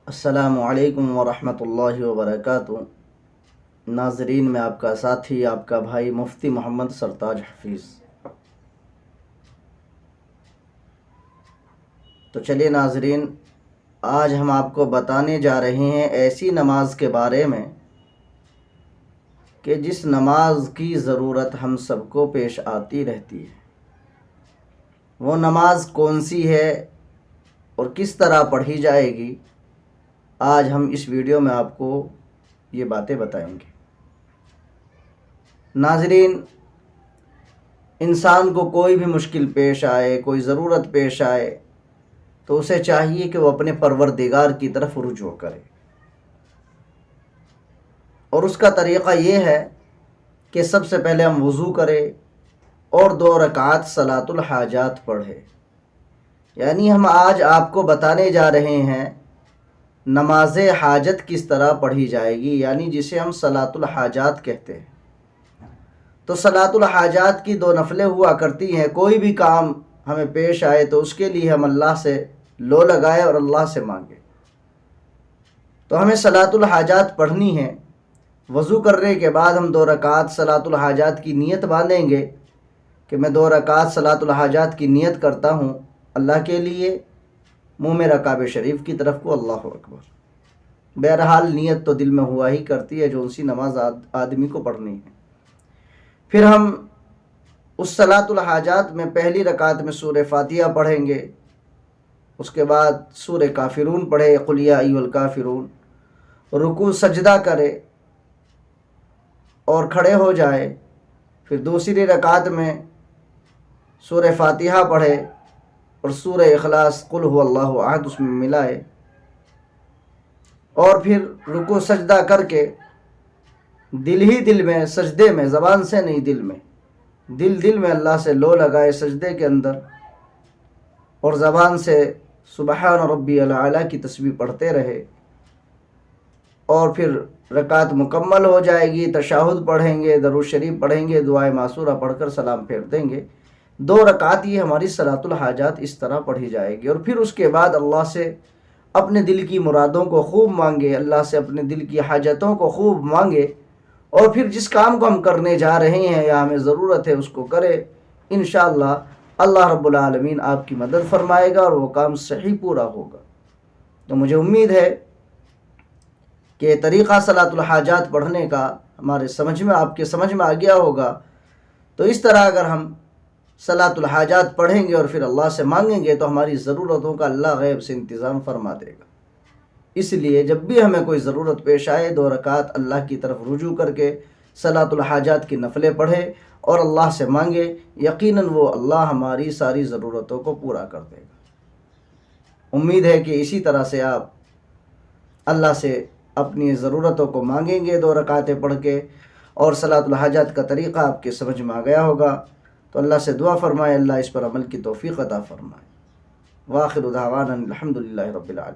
السلام علیکم ورحمۃ اللہ وبرکاتہ۔ ناظرین، میں آپ کا ساتھی، آپ کا بھائی مفتی محمد سرتاج حفیظ۔ تو چلیے ناظرین، آج ہم آپ کو بتانے جا رہے ہیں ایسی نماز کے بارے میں کہ جس نماز کی ضرورت ہم سب کو پیش آتی رہتی ہے۔ وہ نماز کون سی ہے اور کس طرح پڑھی جائے گی، آج ہم اس ویڈیو میں آپ کو یہ باتیں بتائیں گے۔ ناظرین، انسان کو کوئی بھی مشکل پیش آئے، کوئی ضرورت پیش آئے، تو اسے چاہیے کہ وہ اپنے پروردگار کی طرف رجوع کرے، اور اس کا طریقہ یہ ہے کہ سب سے پہلے ہم وضو کریں اور 2 رکعات صلاۃ الحاجات پڑھے۔ یعنی ہم آج آپ کو بتانے جا رہے ہیں نماز حاجت کس طرح پڑھی جائے گی، یعنی جسے ہم صلاۃ الحاجات کہتے ہیں۔ تو صلاۃ الحاجات کی 2 نفلیں ہوا کرتی ہیں۔ کوئی بھی کام ہمیں پیش آئے تو اس کے لیے ہم اللہ سے لو لگائے اور اللہ سے مانگے۔ تو ہمیں صلاۃ الحاجات پڑھنی ہے۔ وضو کرنے کے بعد ہم 2 رکعات صلاۃ الحاجات کی نیت باندھیں گے کہ میں 2 رکعات صلاۃ الحاجات کی نیت کرتا ہوں اللہ کے لیے، منہ میرا کعبہ شریف کی طرف کو، اللہ اکبر۔ بہرحال نیت تو دل میں ہوا ہی کرتی ہے، جو اسی نماز آدمی کو پڑھنی ہے۔ پھر ہم اس صلاۃ الحاجات میں پہلی رکعت میں سورہ فاتحہ پڑھیں گے، اس کے بعد سورہ کافرون پڑھے، قل یا ایھا الکافرون، رکوع سجدہ کرے اور کھڑے ہو جائے۔ پھر دوسری رکعت میں سورہ فاتحہ پڑھے اور سورہ اخلاص قل ھو اللہ احد اس میں ملائے، اور پھر رکوع سجدہ کر کے دل ہی دل میں، سجدے میں، زبان سے نہیں، دل میں اللہ سے لو لگائے سجدے کے اندر، اور زبان سے سبحان ربی الاعلیٰ کی تسبیح پڑھتے رہے۔ اور پھر رکعت مکمل ہو جائے گی، تشہد پڑھیں گے، درود شریف پڑھیں گے، دعائے معصورہ پڑھ کر سلام پھیر دیں گے۔ 2 رکعت یہ ہماری صلاۃ الحاجات اس طرح پڑھی جائے گی۔ اور پھر اس کے بعد اللہ سے اپنے دل کی مرادوں کو خوب مانگے، اللہ سے اپنے دل کی حاجتوں کو خوب مانگے، اور پھر جس کام کو ہم کرنے جا رہے ہیں یا ہمیں ضرورت ہے اس کو کرے۔ انشاءاللہ اللہ رب العالمین آپ کی مدد فرمائے گا اور وہ کام صحیح پورا ہوگا۔ تو مجھے امید ہے کہ طریقہ صلاۃ الحاجات پڑھنے کا ہمارے سمجھ میں، آپ کے سمجھ میں آ گیا ہوگا۔ تو اس طرح اگر ہم صلاۃ الحاجات پڑھیں گے اور پھر اللہ سے مانگیں گے تو ہماری ضرورتوں کا اللہ غیب سے انتظام فرما دے گا۔ اس لیے جب بھی ہمیں کوئی ضرورت پیش آئے، 2 رکعات اللہ کی طرف رجوع کر کے صلاۃ الحاجات کی نفلیں پڑھے اور اللہ سے مانگے، یقیناً وہ اللہ ہماری ساری ضرورتوں کو پورا کر دے گا۔ امید ہے کہ اسی طرح سے آپ اللہ سے اپنی ضرورتوں کو مانگیں گے 2 رکعتیں پڑھ کے، اور صلاۃ الحاجات کا طریقہ آپ کے سمجھ میں آ گیا ہوگا۔ تو اللہ سے دعا فرمائے اللہ اس پر عمل کی توفیق عطا فرمائے۔ وآخر دعوانا الحمدللہ رب العالمین۔